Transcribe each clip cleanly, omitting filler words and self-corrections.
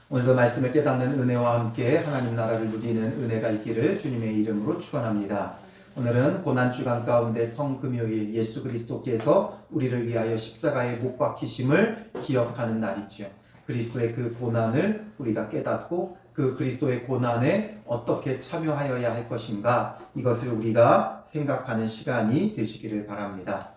오늘도 말씀을 깨닫는 은혜와 함께 하나님 나라를 누리는 은혜가 있기를 주님의 이름으로 축원합니다. 오늘은 고난주간 가운데 성금요일 예수 그리스도께서 우리를 위하여 십자가에 못 박히심을 기억하는 날이죠. 그리스도의 그 고난을 우리가 깨닫고 그 그리스도의 고난에 어떻게 참여하여야 할 것인가, 이것을 우리가 생각하는 시간이 되시기를 바랍니다.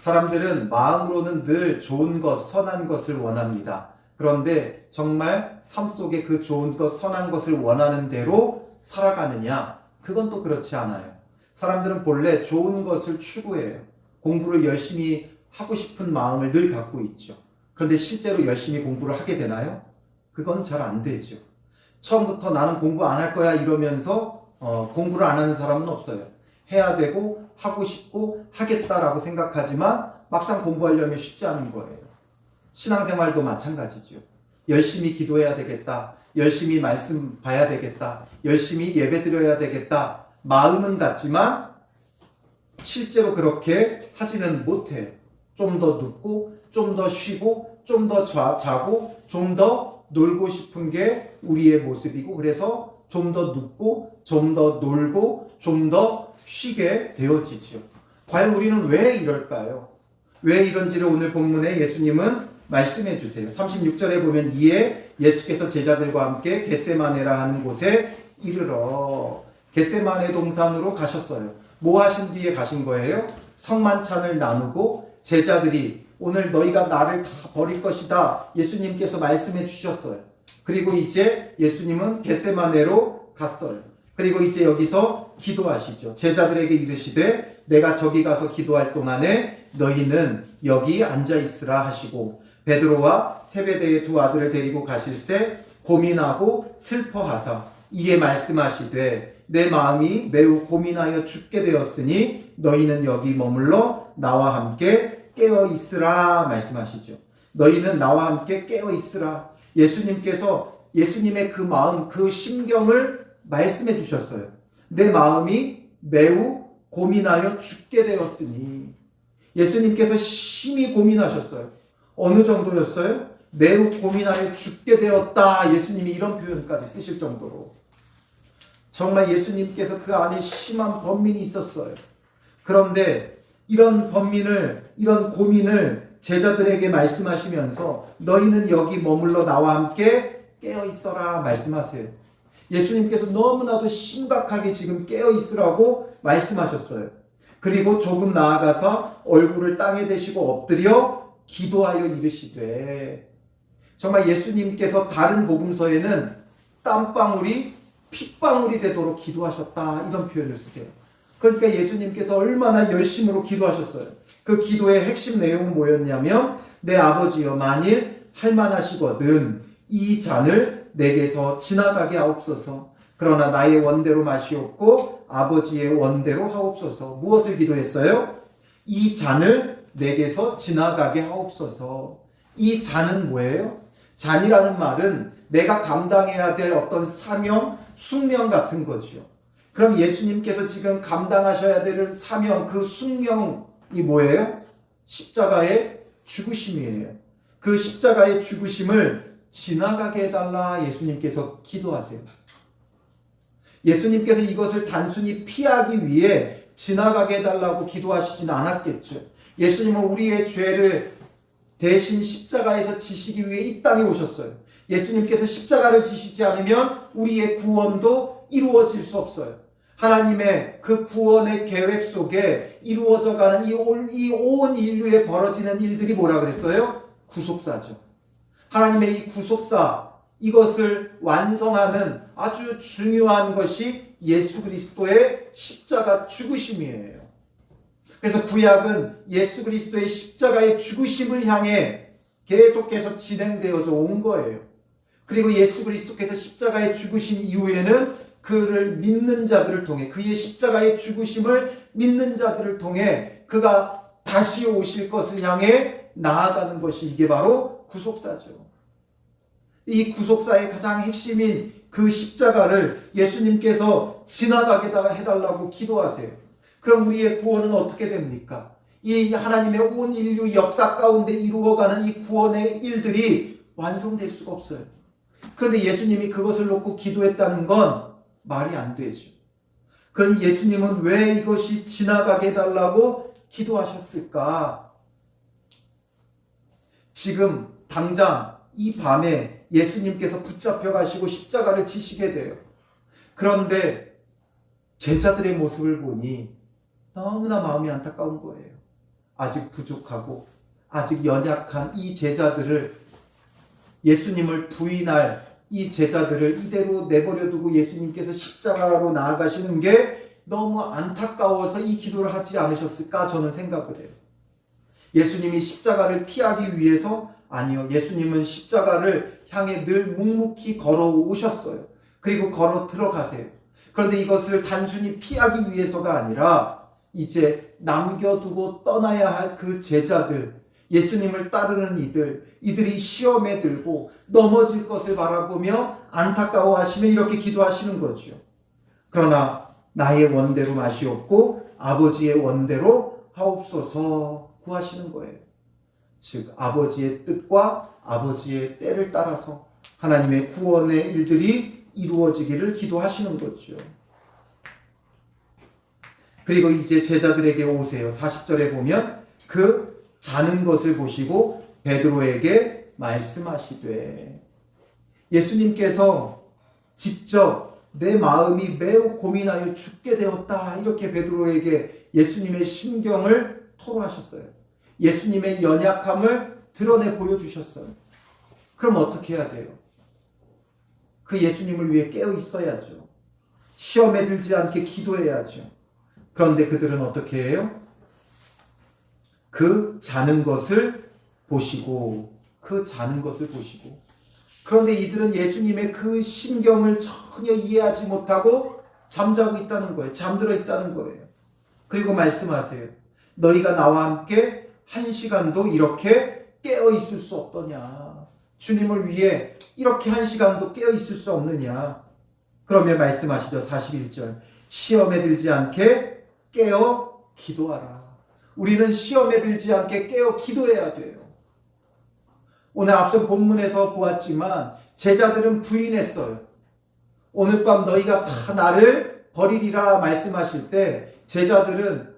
사람들은 마음으로는 늘 좋은 것, 선한 것을 원합니다. 그런데 정말 삶 속에 그 좋은 것, 선한 것을 원하는 대로 살아가느냐? 그건 또 그렇지 않아요. 사람들은 본래 좋은 것을 추구해요. 공부를 열심히 하고 싶은 마음을 늘 갖고 있죠. 그런데 실제로 열심히 공부를 하게 되나요? 그건 잘 안 되죠. 처음부터 나는 공부 안 할 거야 이러면서 공부를 안 하는 사람은 없어요. 해야 되고 하고 싶고 하겠다라고 생각하지만 막상 공부하려면 쉽지 않은 거예요. 신앙생활도 마찬가지죠. 열심히 기도해야 되겠다. 열심히 말씀 봐야 되겠다. 열심히 예배 드려야 되겠다. 마음은 같지만 실제로 그렇게 하지는 못해요. 좀 더 눕고 좀 더 쉬고 좀 더 자고 좀 더 놀고 싶은 게 우리의 모습이고, 그래서 좀 더 눕고 좀 더 놀고 좀 더 쉬게 되어지죠. 과연 우리는 왜 이럴까요? 왜 이런지를 오늘 본문에 예수님은 말씀해 주세요. 36절에 보면 이에 예수께서 제자들과 함께 겟세마네라 하는 곳에 이르러 겟세마네 동산으로 가셨어요. 뭐 하신 뒤에 가신 거예요? 성만찬을 나누고 제자들이 오늘 너희가 나를 다 버릴 것이다 예수님께서 말씀해 주셨어요. 그리고 이제 예수님은 겟세마네로 갔어요. 그리고 이제 여기서 기도하시죠. 제자들에게 이르시되 내가 저기 가서 기도할 동안에 너희는 여기 앉아 있으라 하시고, 베드로와 세베대의 두 아들을 데리고 가실새 고민하고 슬퍼하사 이에 말씀하시되 내 마음이 매우 고민하여 죽게 되었으니 너희는 여기 머물러 나와 함께 깨어 있으라 말씀하시죠. 너희는 나와 함께 깨어 있으라. 예수님께서 예수님의 그 마음, 그 심경을 말씀해 주셨어요. 내 마음이 매우 고민하여 죽게 되었으니. 예수님께서 심히 고민하셨어요. 어느 정도였어요? 매우 고민하여 죽게 되었다. 예수님이 이런 표현까지 쓰실 정도로 정말 예수님께서 그 안에 심한 번민이 있었어요. 그런데 이런 번민을, 이런 고민을 제자들에게 말씀하시면서 너희는 여기 머물러 나와 함께 깨어 있어라 말씀하세요. 예수님께서 너무나도 심각하게 지금 깨어 있으라고 말씀하셨어요. 그리고 조금 나아가서 얼굴을 땅에 대시고 엎드려 기도하여 이르시되, 정말 예수님께서 다른 복음서에는 땀방울이 핏방울이 되도록 기도하셨다 이런 표현을 쓰세요. 그러니까 예수님께서 얼마나 열심으로 기도하셨어요. 그 기도의 핵심 내용은 뭐였냐면 내 아버지여 만일 할만하시거든 이 잔을 내게서 지나가게 하옵소서. 그러나 나의 원대로 마시옵고 아버지의 원대로 하옵소서. 무엇을 기도했어요? 이 잔을 내게서 지나가게 하옵소서. 이 잔은 뭐예요? 잔이라는 말은 내가 감당해야 될 어떤 사명, 숙명 같은 거죠. 그럼 예수님께서 지금 감당하셔야 될 사명, 그 숙명이 뭐예요? 십자가의 죽으심이에요. 그 십자가의 죽으심을 지나가게 해달라 예수님께서 기도하세요. 예수님께서 이것을 단순히 피하기 위해 지나가게 해달라고 기도하시진 않았겠죠. 예수님은 우리의 죄를 대신 십자가에서 지시기 위해 이 땅에 오셨어요. 예수님께서 십자가를 지시지 않으면 우리의 구원도 이루어질 수 없어요. 하나님의 그 구원의 계획 속에 이루어져가는 이 온 인류에 벌어지는 일들이 뭐라 그랬어요? 구속사죠. 하나님의 이 구속사, 이것을 완성하는 아주 중요한 것이 예수 그리스도의 십자가 죽으심이에요. 그래서 구약은 예수 그리스도의 십자가의 죽으심을 향해 계속해서 진행되어져 온 거예요. 그리고 예수 그리스도께서 십자가에 죽으신 이후에는 그를 믿는 자들을 통해, 그의 십자가의 죽으심을 믿는 자들을 통해 그가 다시 오실 것을 향해 나아가는 것이 이게 바로 구속사죠. 이 구속사의 가장 핵심인 그 십자가를 예수님께서 지나가게 해달라고 기도하세요. 그럼 우리의 구원은 어떻게 됩니까? 이 하나님의 온 인류 역사 가운데 이루어가는 이 구원의 일들이 완성될 수가 없어요. 그런데 예수님이 그것을 놓고 기도했다는 건 말이 안 되죠. 그러니 예수님은 왜 이것이 지나가게 해달라고 기도하셨을까? 지금 당장 이 밤에 예수님께서 붙잡혀 가시고 십자가를 지시게 돼요. 그런데 제자들의 모습을 보니 너무나 마음이 안타까운 거예요. 아직 부족하고 아직 연약한 이 제자들을, 예수님을 부인할 이 제자들을 이대로 내버려 두고 예수님께서 십자가로 나아가시는 게 너무 안타까워서 이 기도를 하지 않으셨을까 저는 생각을 해요. 예수님이 십자가를 피하기 위해서? 아니요. 예수님은 십자가를 향해 늘 묵묵히 걸어오셨어요. 그리고 걸어 들어가세요. 그런데 이것을 단순히 피하기 위해서가 아니라 이제 남겨두고 떠나야 할 그 제자들, 예수님을 따르는 이들이 시험에 들고 넘어질 것을 바라보며 안타까워하시며 이렇게 기도하시는 거죠. 그러나 나의 원대로 마시옵고 아버지의 원대로 하옵소서 구하시는 거예요. 즉 아버지의 뜻과 아버지의 때를 따라서 하나님의 구원의 일들이 이루어지기를 기도하시는 거죠. 그리고 이제 제자들에게 오세요. 40절에 보면 그 자는 것을 보시고 베드로에게 말씀하시되, 예수님께서 직접 내 마음이 매우 고민하여 죽게 되었다 이렇게 베드로에게 예수님의 심경을 토로하셨어요. 예수님의 연약함을 드러내 보여주셨어요. 그럼 어떻게 해야 돼요? 그 예수님을 위해 깨어 있어야죠. 시험에 들지 않게 기도해야죠. 그런데 그들은 어떻게 해요? 그 자는 것을 보시고, 그런데 이들은 예수님의 그 심경을 전혀 이해하지 못하고 잠자고 있다는 거예요. 잠들어 있다는 거예요. 그리고 말씀하세요. 너희가 나와 함께 한 시간도 이렇게 깨어 있을 수 없더냐? 주님을 위해 이렇게 한 시간도 깨어 있을 수 없느냐? 그러면 말씀하시죠. 41절. 시험에 들지 않게 깨어 기도하라. 우리는 시험에 들지 않게 깨어 기도해야 돼요. 오늘 앞서 본문에서 보았지만 제자들은 부인했어요. 오늘 밤 너희가 다 나를 버리리라 말씀하실 때 제자들은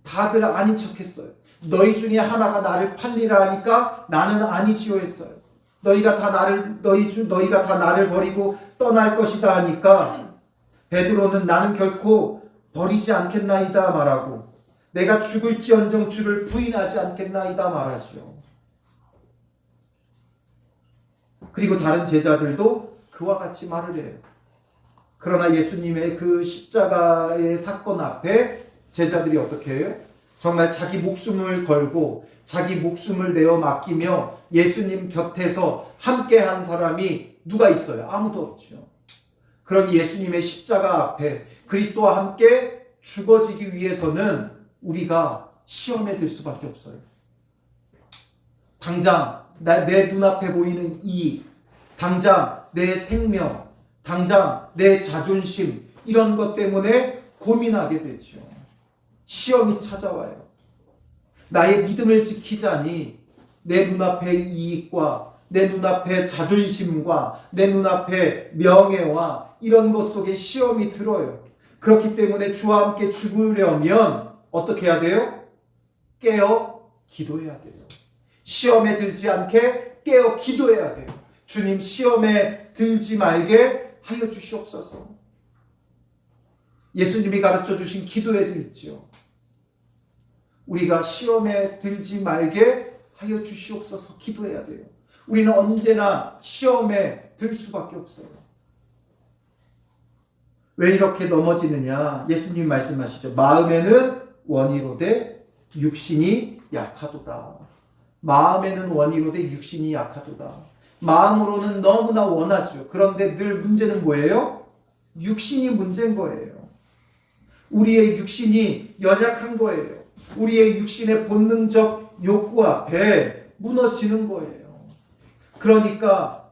다들 아닌 척했어요. 너희 중에 하나가 나를 팔리라 하니까 나는 아니지요 했어요. 너희가 다 나를 버리고 떠날 것이다 하니까 베드로는 나는 결코 버리지 않겠나이다 말하고, 내가 죽을지언정 주를 부인하지 않겠나이다 말하죠. 그리고 다른 제자들도 그와 같이 말을 해요. 그러나 예수님의 그 십자가의 사건 앞에 제자들이 어떻게 해요? 정말 자기 목숨을 걸고 자기 목숨을 내어 맡기며 예수님 곁에서 함께한 사람이 누가 있어요? 아무도 없죠. 그러니 예수님의 십자가 앞에 그리스도와 함께 죽어지기 위해서는 우리가 시험에 들 수밖에 없어요. 당장 내 눈앞에 보이는 이익, 당장 내 생명, 당장 내 자존심, 이런 것 때문에 고민하게 되죠. 시험이 찾아와요. 나의 믿음을 지키자니 내 눈앞의 이익과 내 눈앞의 자존심과 내 눈앞의 명예와 이런 것 속에 시험이 들어요. 그렇기 때문에 주와 함께 죽으려면 어떻게 해야 돼요? 깨어 기도해야 돼요. 시험에 들지 않게 깨어 기도해야 돼요. 주님, 시험에 들지 말게 하여 주시옵소서. 예수님이 가르쳐 주신 기도에도 있죠. 우리가 시험에 들지 말게 하여 주시옵소서 기도해야 돼요. 우리는 언제나 시험에 들 수밖에 없어요. 왜 이렇게 넘어지느냐? 예수님 말씀하시죠. 마음에는 원이로되 육신이 약하도다. 마음에는 원이로되 육신이 약하도다. 마음으로는 너무나 원하죠. 그런데 늘 문제는 뭐예요? 육신이 문제인 거예요. 우리의 육신이 연약한 거예요. 우리의 육신의 본능적 욕구 앞에 무너지는 거예요. 그러니까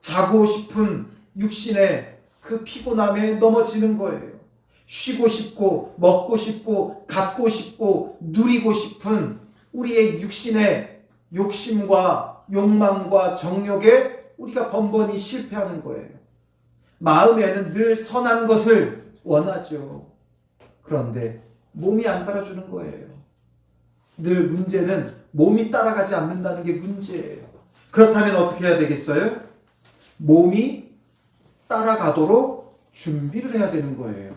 자고 싶은 육신의 그 피곤함에 넘어지는 거예요. 쉬고 싶고 먹고 싶고 갖고 싶고 누리고 싶은 우리의 육신의 욕심과 욕망과 정욕에 우리가 번번이 실패하는 거예요. 마음에는 늘 선한 것을 원하죠. 그런데 몸이 안 따라주는 거예요. 늘 문제는 몸이 따라가지 않는다는 게 문제예요. 그렇다면 어떻게 해야 되겠어요? 몸이 따라가도록 준비를 해야 되는 거예요.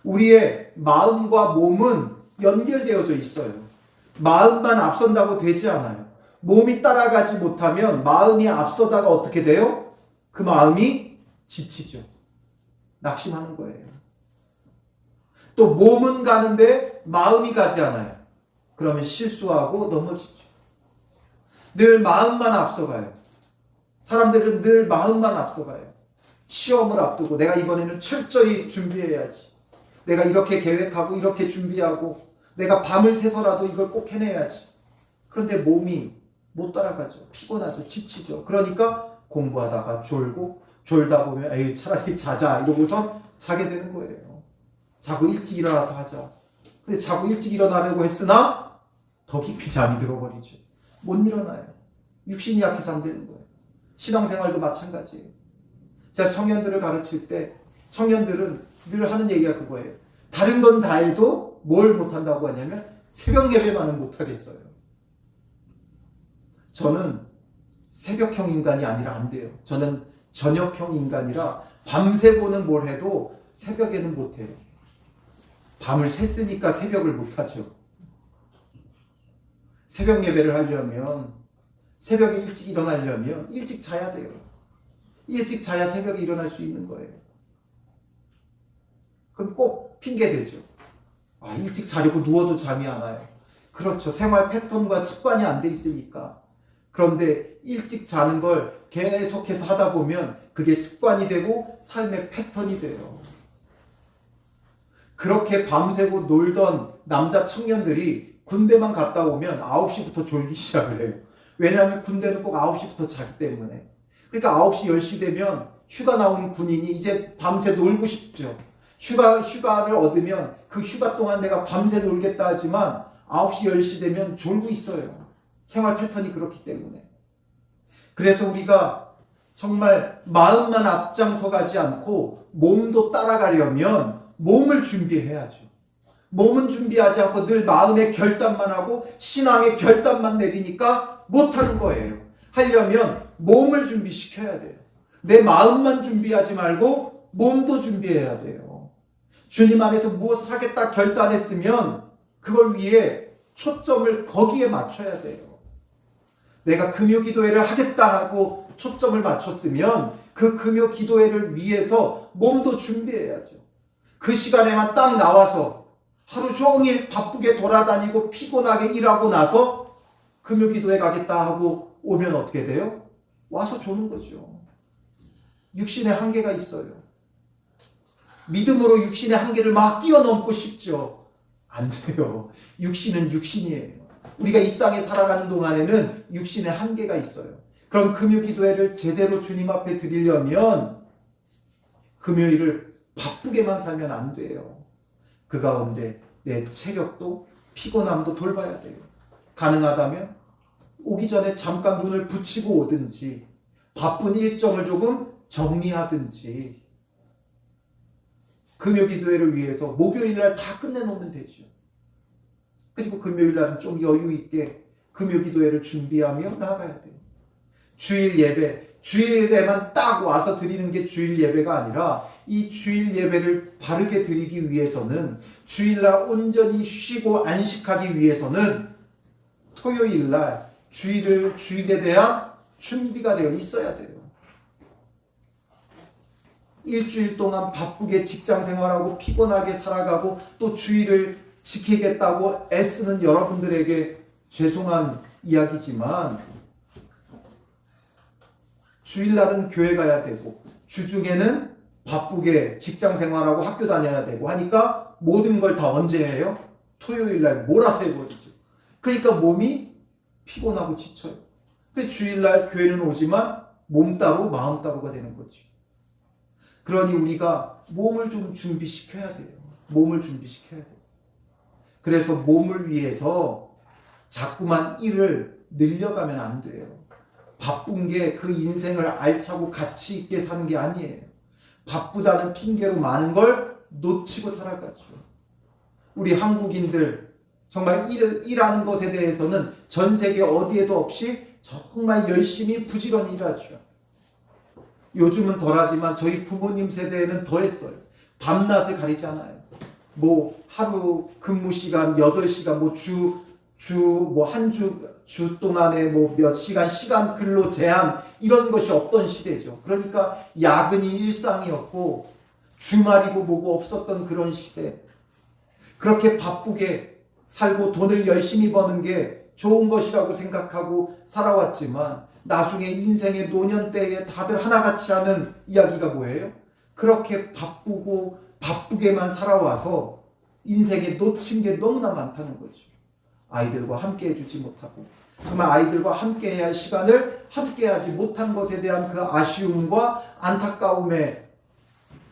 우리의 마음과 몸은 연결되어져 있어요. 마음만 앞선다고 되지 않아요. 몸이 따라가지 못하면 마음이 앞서다가 어떻게 돼요? 그 마음이 지치죠. 낙심하는 거예요. 또 몸은 가는데 마음이 가지 않아요. 그러면 실수하고 넘어지죠. 늘 마음만 앞서가요. 사람들은 늘 마음만 앞서가요. 시험을 앞두고 내가 이번에는 철저히 준비해야지. 내가 이렇게 계획하고 이렇게 준비하고 내가 밤을 새서라도 이걸 꼭 해내야지. 그런데 몸이 못 따라가죠. 피곤하죠. 지치죠. 그러니까 공부하다가 졸다 보면 에이 차라리 자자 이러고서 자게 되는 거예요. 자고 일찍 일어나서 하자. 근데 자고 일찍 일어나려고 했으나 더 깊이 잠이 들어버리죠. 못 일어나요. 육신이 약해서 안 되는 거예요. 신앙생활도 마찬가지예요. 제가 청년들을 가르칠 때 청년들은 늘 하는 얘기가 그거예요. 다른 건 다 해도 뭘 못한다고 하냐면 새벽 예배만은 못하겠어요. 저는 새벽형 인간이 아니라 안 돼요. 저는 저녁형 인간이라 밤새고는 뭘 해도 새벽에는 못해요. 밤을 샜으니까 새벽을 못하죠. 새벽 예배를 하려면 새벽에 일찍 일어나려면 일찍 자야 돼요. 일찍 자야 새벽에 일어날 수 있는 거예요. 그럼 꼭 핑계대죠. 일찍 자려고 누워도 잠이 안 와요. 그렇죠. 생활 패턴과 습관이 안 돼 있으니까. 그런데 일찍 자는 걸 계속해서 하다 보면 그게 습관이 되고 삶의 패턴이 돼요. 그렇게 밤새고 놀던 남자 청년들이 군대만 갔다 오면 9시부터 졸기 시작을 해요. 왜냐하면 군대는 꼭 9시부터 자기 때문에. 그러니까 9시, 10시 되면 휴가 나온 군인이 이제 밤새 놀고 싶죠. 휴가를 얻으면 그 휴가 동안 내가 밤새 놀겠다 하지만 9시, 10시 되면 졸고 있어요. 생활 패턴이 그렇기 때문에. 그래서 우리가 정말 마음만 앞장서 가지 않고 몸도 따라가려면 몸을 준비해야죠. 몸은 준비하지 않고 늘 마음의 결단만 하고 신앙의 결단만 내리니까 못하는 거예요. 하려면 몸을 준비시켜야 돼요. 내 마음만 준비하지 말고 몸도 준비해야 돼요. 주님 안에서 무엇을 하겠다 결단했으면 그걸 위해 초점을 거기에 맞춰야 돼요. 내가 금요 기도회를 하겠다 하고 초점을 맞췄으면 그 금요 기도회를 위해서 몸도 준비해야죠. 그 시간에만 딱 나와서 하루 종일 바쁘게 돌아다니고 피곤하게 일하고 나서 금요 기도회 가겠다 하고 오면 어떻게 돼요? 와서 조는 거죠. 육신의 한계가 있어요. 믿음으로 육신의 한계를 막 뛰어넘고 싶죠. 안 돼요. 육신은 육신이에요. 우리가 이 땅에 살아가는 동안에는 육신의 한계가 있어요. 그럼 금요 기도회를 제대로 주님 앞에 드리려면 금요일을 바쁘게만 살면 안 돼요. 그 가운데 내 체력도 피곤함도 돌봐야 돼요. 가능하다면 오기 전에 잠깐 눈을 붙이고 오든지 바쁜 일정을 조금 정리하든지 금요 기도회를 위해서 목요일 날 다 끝내놓으면 되죠. 그리고 금요일 날은 좀 여유 있게 금요 기도회를 준비하며 나아가야 돼요. 주일 예배, 주일에만 딱 와서 드리는 게 주일 예배가 아니라 이 주일 예배를 바르게 드리기 위해서는 주일날 온전히 쉬고 안식하기 위해서는 토요일날 주일에 대한 준비가 되어 있어야 돼요. 일주일 동안 바쁘게 직장 생활하고 피곤하게 살아가고 또 주일을 지키겠다고 애쓰는 여러분들에게 죄송한 이야기지만 주일날은 교회 가야 되고 주중에는 바쁘게 직장 생활하고 학교 다녀야 되고 하니까 모든 걸 다 언제 해요? 토요일날 몰아서 해버리죠. 그러니까 몸이 피곤하고 지쳐요. 그래서 주일날 교회는 오지만 몸 따로 마음 따로가 되는 거죠. 그러니 우리가 몸을 좀 준비시켜야 돼요. 몸을 준비시켜야 돼요. 그래서 몸을 위해서 자꾸만 일을 늘려가면 안 돼요. 바쁜 게 그 인생을 알차고 가치 있게 사는 게 아니에요. 바쁘다는 핑계로 많은 걸 놓치고 살아가죠. 우리 한국인들 정말 일하는 것에 대해서는 전 세계 어디에도 없이 정말 열심히 부지런히 일하죠. 요즘은 덜하지만 저희 부모님 세대에는 더했어요. 밤낮을 가리지 않아요. 뭐 하루 근무 시간 8시간 주 동안에 뭐 몇 시간 근로 제한 이런 것이 없던 시대죠. 그러니까 야근이 일상이었고 주말이고 뭐고 없었던 그런 시대. 그렇게 바쁘게 살고 돈을 열심히 버는 게 좋은 것이라고 생각하고 살아왔지만 나중에 인생의 노년 때에 다들 하나같이 하는 이야기가 뭐예요? 그렇게 바쁘게만 살아와서 인생에 놓친 게 너무나 많다는 거죠. 아이들과 함께 해주지 못하고 정말 아이들과 함께 해야 할 시간을 함께 하지 못한 것에 대한 그 아쉬움과 안타까움에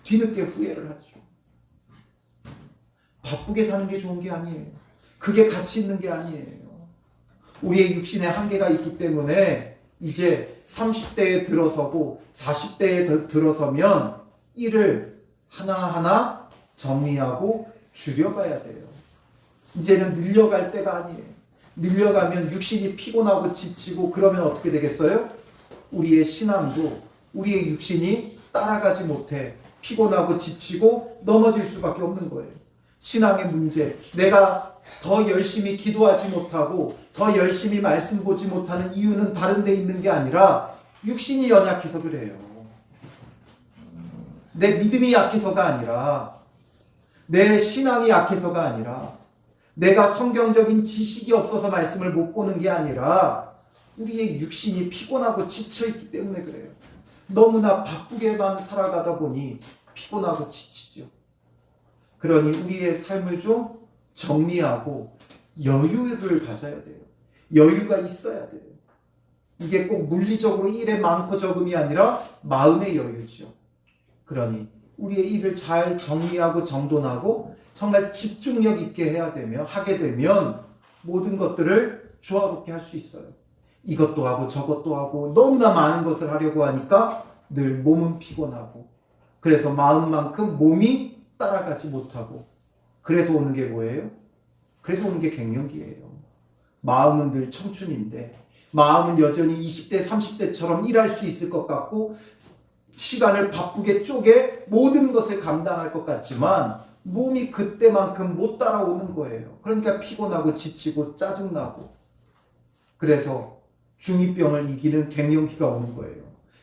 뒤늦게 후회를 하죠. 바쁘게 사는 게 좋은 게 아니에요. 그게 가치 있는 게 아니에요. 우리의 육신에 한계가 있기 때문에 이제 30대에 들어서고 40대에 들어서면 일을 하나하나 정리하고 줄여가야 돼요. 이제는 늘려갈 때가 아니에요. 늘려가면 육신이 피곤하고 지치고 그러면 어떻게 되겠어요? 우리의 신앙도 우리의 육신이 따라가지 못해 피곤하고 지치고 넘어질 수밖에 없는 거예요. 신앙의 문제, 내가 더 열심히 기도하지 못하고 더 열심히 말씀 보지 못하는 이유는 다른 데 있는 게 아니라 육신이 연약해서 그래요. 내 믿음이 약해서가 아니라 내 신앙이 약해서가 아니라 내가 성경적인 지식이 없어서 말씀을 못 보는 게 아니라 우리의 육신이 피곤하고 지쳐있기 때문에 그래요. 너무나 바쁘게만 살아가다 보니 피곤하고 지치죠. 그러니 우리의 삶을 좀 정리하고 여유를 가져야 돼요. 여유가 있어야 돼요. 이게 꼭 물리적으로 일에 많고 적음이 아니라 마음의 여유죠. 그러니 우리의 일을 잘 정리하고 정돈하고 정말 집중력 있게 하게 되면 모든 것들을 조화롭게 할 수 있어요. 이것도 하고 저것도 하고 너무나 많은 것을 하려고 하니까 늘 몸은 피곤하고 그래서 마음만큼 몸이 따라가지 못하고 그래서 오는 게 뭐예요? 그래서 오는 게 갱년기예요. 마음은 늘 청춘인데 마음은 여전히 20대 30대처럼 일할 수 있을 것 같고 시간을 바쁘게 쪼개 모든 것을 감당할 것 같지만 몸이 그때만큼 못 따라오는 거예요. 그러니까 피곤하고 지치고 짜증나고 그래서 중2병을 이기는 갱년기가 오는 거예요.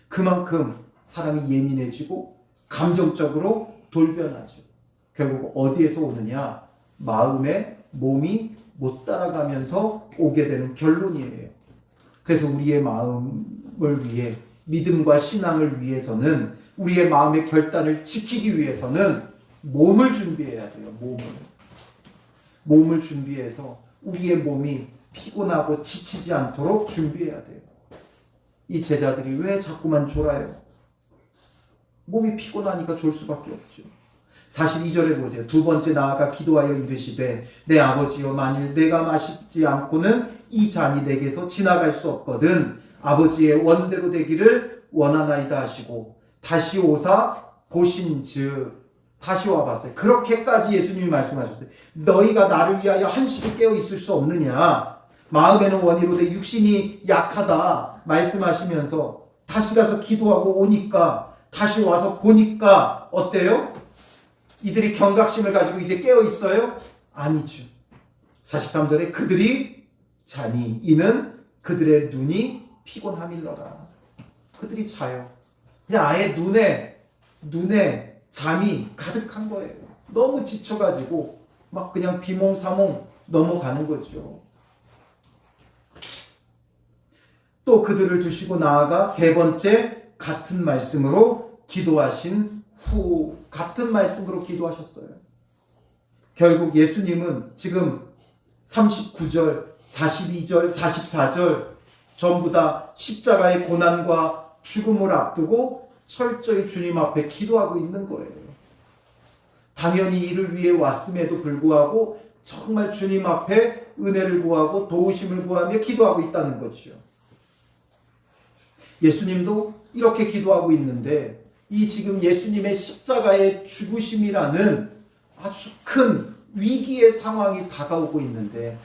그만큼 사람이 예민해지고 감정적으로 돌변하죠. 결국 어디에서 오느냐? 마음에 몸이 못 따라가면서 오게 되는 결론이에요. 그래서 우리의 마음을 위해 믿음과 신앙을 위해서는 우리의 마음의 결단을 지키기 위해서는 몸을 준비해야 돼요. 몸을 준비해서 우리의 몸이 피곤하고 지치지 않도록 준비해야 돼요. 이 제자들이 왜 자꾸만 졸아요? 몸이 피곤하니까 졸 수밖에 없죠. 42절에 보세요. 두 번째 나아가 기도하여 이르시되 내 아버지여 만일 내가 마시지 않고는 이 잔이 내게서 지나갈 수 없거든 아버지의 원대로 되기를 원하나이다 하시고 다시 오사 보신즉 다시 와봤어요. 그렇게까지 예수님이 말씀하셨어요. 너희가 나를 위하여 한시도 깨어 있을 수 없느냐? 마음에는 원이로되 육신이 약하다 말씀하시면서 다시 가서 기도하고 오니까 다시 와서 보니까 어때요? 이들이 경각심을 가지고 이제 깨어 있어요? 아니죠. 43절에 그들이 자니 이는 그들의 눈이 피곤함일러라. 그들이 자요. 그냥 아예 눈에 잠이 가득한 거예요. 너무 지쳐가지고 막 그냥 비몽사몽 넘어가는 거죠. 또 그들을 두시고 나아가 세 번째 같은 말씀으로 기도하신 후 같은 말씀으로 기도하셨어요. 결국 예수님은 지금 39절, 42절, 44절 전부 다 십자가의 고난과 죽음을 앞두고 철저히 주님 앞에 기도하고 있는 거예요. 당연히 이를 위해 왔음에도 불구하고 정말 주님 앞에 은혜를 구하고 도우심을 구하며 기도하고 있다는 거죠. 예수님도 이렇게 기도하고 있는데 이 지금 예수님의 십자가의 죽으심이라는 아주 큰 위기의 상황이 다가오고 있는데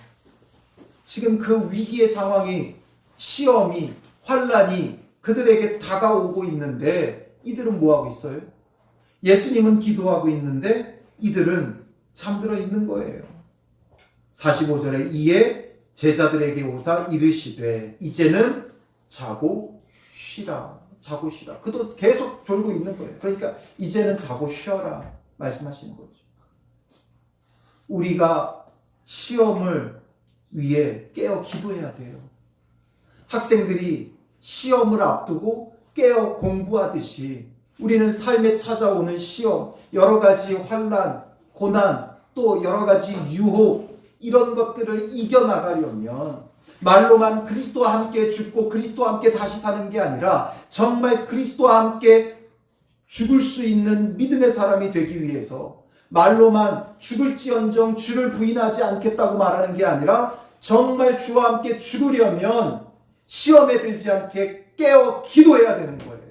지금 그 위기의 상황이 시험이 환난이 그들에게 다가오고 있는데 이들은 뭐하고 있어요? 예수님은 기도하고 있는데 이들은 잠들어 있는 거예요. 45절에 이에 제자들에게 오사 이르시되 이제는 자고 쉬라. 자고 쉬라. 그도 계속 졸고 있는 거예요. 그러니까 이제는 자고 쉬어라 말씀하시는 거죠. 우리가 시험을 위해 깨어 기도해야 돼요. 학생들이 시험을 앞두고 깨어 공부하듯이 우리는 삶에 찾아오는 시험, 여러 가지 환난, 고난, 또 여러 가지 유혹 이런 것들을 이겨나가려면 말로만 그리스도와 함께 죽고 그리스도와 함께 다시 사는 게 아니라 정말 그리스도와 함께 죽을 수 있는 믿음의 사람이 되기 위해서 말로만 죽을지언정 주를 부인하지 않겠다고 말하는 게 아니라 정말 주와 함께 죽으려면 시험에 들지 않게 깨어 기도해야 되는 거예요.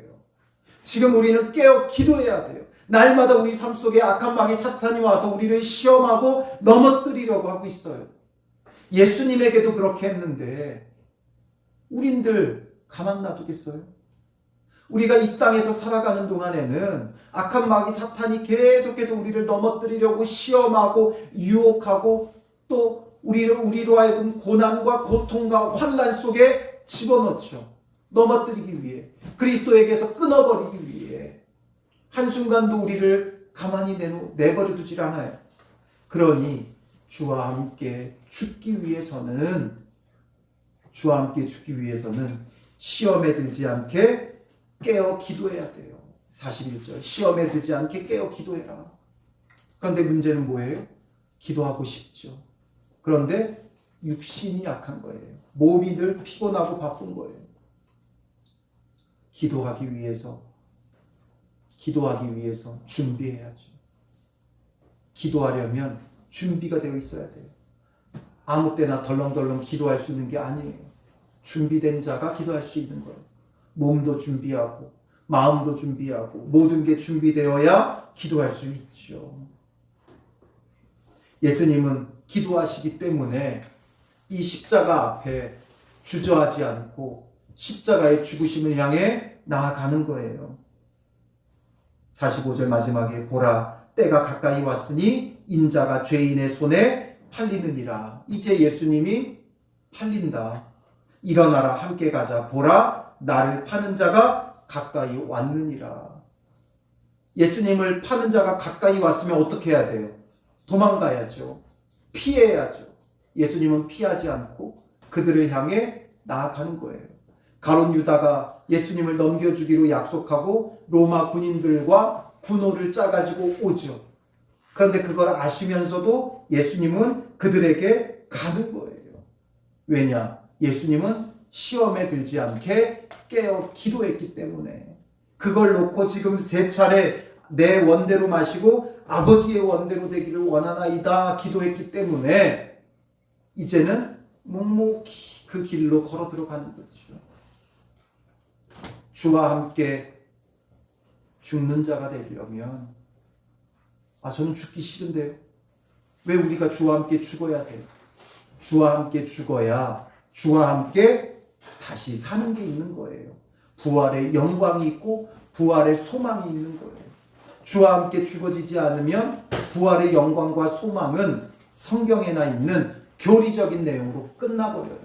지금 우리는 깨어 기도해야 돼요. 날마다 우리 삶 속에 악한 마귀 사탄이 와서 우리를 시험하고 넘어뜨리려고 하고 있어요. 예수님에게도 그렇게 했는데 우린들 가만 놔두겠어요? 우리가 이 땅에서 살아가는 동안에는 악한 마귀 사탄이 계속해서 우리를 넘어뜨리려고 시험하고 유혹하고 또 우리로 하여금 고난과 고통과 환난 속에 집어넣죠. 넘어뜨리기 위해, 그리스도에게서 끊어버리기 위해 한순간도 우리를 가만히 내버려 두질 않아요. 그러니 주와 함께 죽기 위해서는 시험에 들지 않게 깨어 기도해야 돼요. 41절 시험에 들지 않게 깨어 기도해라. 그런데 문제는 뭐예요? 기도하고 싶죠. 그런데 육신이 약한 거예요. 몸이 늘 피곤하고 바쁜 거예요. 기도하기 위해서 준비해야죠. 기도하려면 준비가 되어 있어야 돼요. 아무 때나 덜렁덜렁 기도할 수 있는 게 아니에요. 준비된 자가 기도할 수 있는 거예요. 몸도 준비하고 마음도 준비하고 모든 게 준비되어야 기도할 수 있죠. 예수님은 기도하시기 때문에 이 십자가 앞에 주저하지 않고 십자가의 죽으심을 향해 나아가는 거예요. 45절 마지막에 보라 때가 가까이 왔으니 인자가 죄인의 손에 팔리느니라. 이제 예수님이 팔린다. 일어나라 함께 가자. 보라 나를 파는 자가 가까이 왔느니라. 예수님을 파는 자가 가까이 왔으면 어떻게 해야 돼요? 도망가야죠. 피해야죠. 예수님은 피하지 않고 그들을 향해 나아가는 거예요. 가룟 유다가 예수님을 넘겨주기로 약속하고 로마 군인들과 군호를 짜가지고 오죠. 그런데 그걸 아시면서도 예수님은 그들에게 가는 거예요. 왜냐? 예수님은 시험에 들지 않게 깨어 기도했기 때문에. 그걸 놓고 지금 3차례 내 원대로 마시고 아버지의 원대로 되기를 원하나이다 기도했기 때문에 이제는 묵묵히 그 길로 걸어 들어가는 거죠. 주와 함께 죽는 자가 되려면 저는 죽기 싫은데요. 왜 우리가 주와 함께 죽어야 돼요? 주와 함께 죽어야 주와 함께 다시 사는 게 있는 거예요. 부활의 영광이 있고 부활의 소망이 있는 거예요. 주와 함께 죽어지지 않으면 부활의 영광과 소망은 성경에나 있는 교리적인 내용으로 끝나버려요.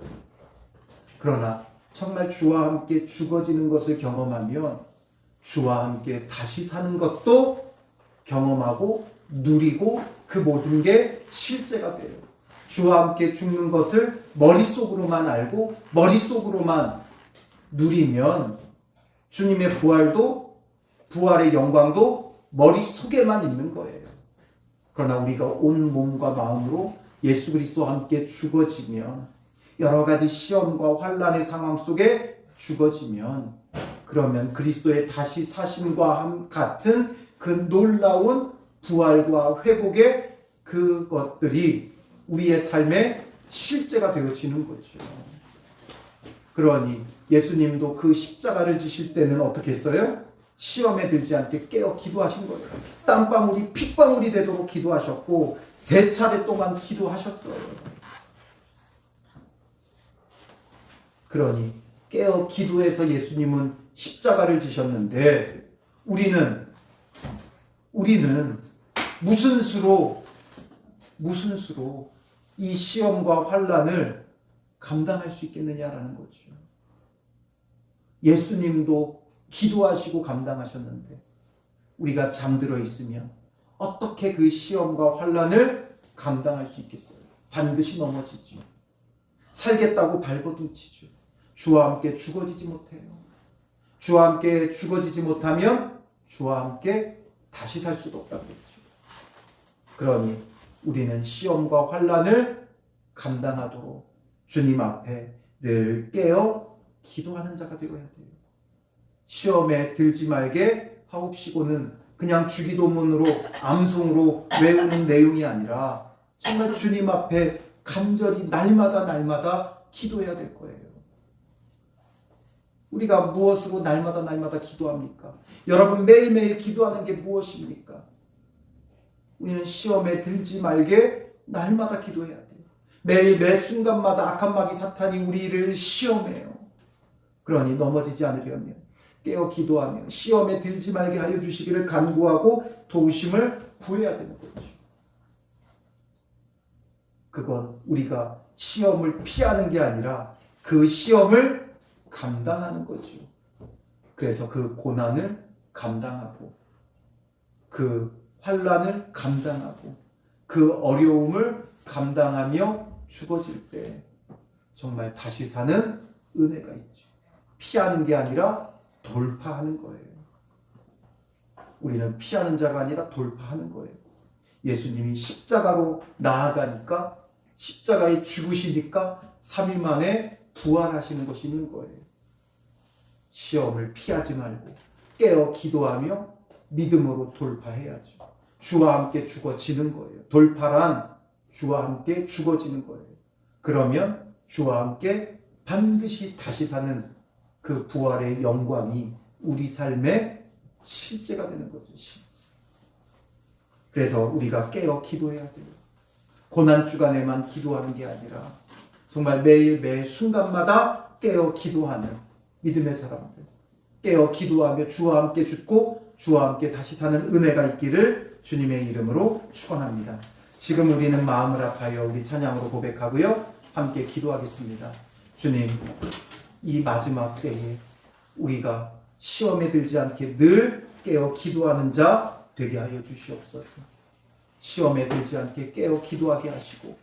그러나 정말 주와 함께 죽어지는 것을 경험하면 주와 함께 다시 사는 것도 경험하고 누리고 그 모든 게 실제가 돼요. 주와 함께 죽는 것을 머릿속으로만 알고 머릿속으로만 누리면 주님의 부활도 부활의 영광도 머릿속에만 있는 거예요. 그러나 우리가 온 몸과 마음으로 예수 그리스도와 함께 죽어지면 여러 가지 시험과 환난의 상황 속에 죽어지면 그러면 그리스도의 다시 사심과 같은 그 놀라운 부활과 회복의 그것들이 우리의 삶에 실제가 되어지는 거죠. 그러니 예수님도 그 십자가를 지실 때는 어떻게 했어요? 시험에 들지 않게 깨어 기도하신 거예요. 땀방울이 핏방울이 되도록 기도하셨고 3차례 동안 기도하셨어요. 그러니 깨어 기도해서 예수님은 십자가를 지셨는데 우리는 무슨 수로 이 시험과 환난을 감당할 수 있겠느냐라는 거죠. 예수님도 기도하시고 감당하셨는데 우리가 잠들어 있으면 어떻게 그 시험과 환난을 감당할 수 있겠어요? 반드시 넘어지죠. 살겠다고 발버둥치죠. 주와 함께 죽어지지 못해요. 주와 함께 죽어지지 못하면 주와 함께 다시 살 수도 없다고 했죠. 그러니 우리는 시험과 환난을 감당하도록 주님 앞에 늘 깨어 기도하는 자가 되어야 돼요. 시험에 들지 말게 하옵시고는 그냥 주기도문으로 암송으로 외우는 내용이 아니라 정말 주님 앞에 간절히 날마다 기도해야 될 거예요. 우리가 무엇으로 날마다 기도합니까? 여러분 매일매일 기도하는 게 무엇입니까? 우리는 시험에 들지 말게 날마다 기도해야 돼요. 매일 매 순간마다 악한 마귀 사탄이 우리를 시험해요. 그러니 넘어지지 않으려면 깨어 기도하며 시험에 들지 말게 하여 주시기를 간구하고 도우심을 구해야 되는 거죠. 그건 우리가 시험을 피하는 게 아니라 그 시험을 감당하는 거죠. 그래서 그 고난을 감당하고 그 환난을 감당하고 그 어려움을 감당하며 죽어질 때 정말 다시 사는 은혜가 있죠. 피하는 게 아니라 돌파하는 거예요. 우리는 피하는 자가 아니라 돌파하는 거예요. 예수님이 십자가로 나아가니까 십자가에 죽으시니까 3일 만에 부활하시는 것이 있는 거예요. 시험을 피하지 말고 깨어 기도하며 믿음으로 돌파해야죠. 주와 함께 죽어지는 거예요. 돌파란 주와 함께 죽어지는 거예요. 그러면 주와 함께 반드시 다시 사는 그 부활의 영광이 우리 삶의 실제가 되는 거죠. 그래서 우리가 깨어 기도해야 돼요. 고난 주간에만 기도하는 게 아니라 정말 매일 매 순간마다 깨어 기도하는 믿음의 사람들, 깨어 기도하며 주와 함께 죽고 주와 함께 다시 사는 은혜가 있기를 주님의 이름으로 축원합니다. 지금 우리는 마음을 아파요. 우리 찬양으로 고백하고요. 함께 기도하겠습니다. 주님, 이 마지막 때에 우리가 시험에 들지 않게 늘 깨어 기도하는 자 되게 하여 주시옵소서. 시험에 들지 않게 깨어 기도하게 하시고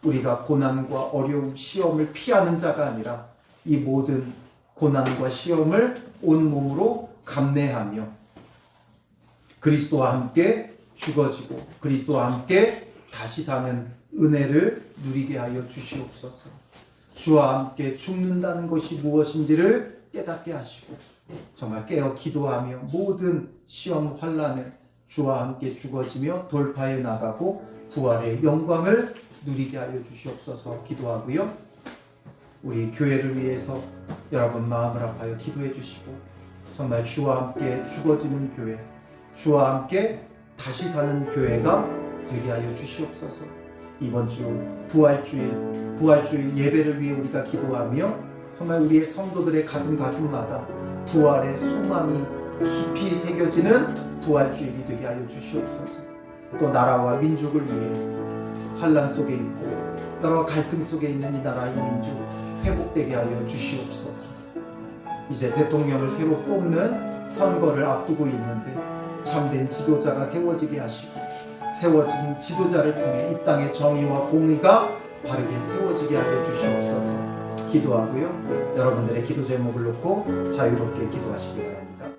우리가 고난과 어려움, 시험을 피하는 자가 아니라 이 모든 고난과 시험을 온몸으로 감내하며 그리스도와 함께 죽어지고 그리스도와 함께 다시 사는 은혜를 누리게 하여 주시옵소서. 주와 함께 죽는다는 것이 무엇인지를 깨닫게 하시고 정말 깨어 기도하며 모든 시험 환난을 주와 함께 죽어지며 돌파해 나가고 부활의 영광을 누리게 하여 주시옵소서 기도하고요. 우리 교회를 위해서 여러분 마음을 아파요 기도해 주시고 정말 주와 함께 죽어지는 교회, 주와 함께 다시 사는 교회가 되게 하여 주시옵소서. 이번 주 부활주일 예배를 위해 우리가 기도하며 정말 우리의 성도들의 가슴마다 부활의 소망이 깊이 새겨지는 부활주일이 되게 하여 주시옵소서. 또 나라와 민족을 위해 환난 속에 있고 여러 갈등 속에 있는 이 나라 이 민족 회복되게 하여 주시옵소서. 이제 대통령을 새로 뽑는 선거를 앞두고 있는데 참된 지도자가 세워지게 하시고 세워진 지도자를 통해 이 땅의 정의와 공의가 바르게 세워지게 하여 주시옵소서 기도하고요. 여러분들의 기도 제목을 놓고 자유롭게 기도하시기 바랍니다.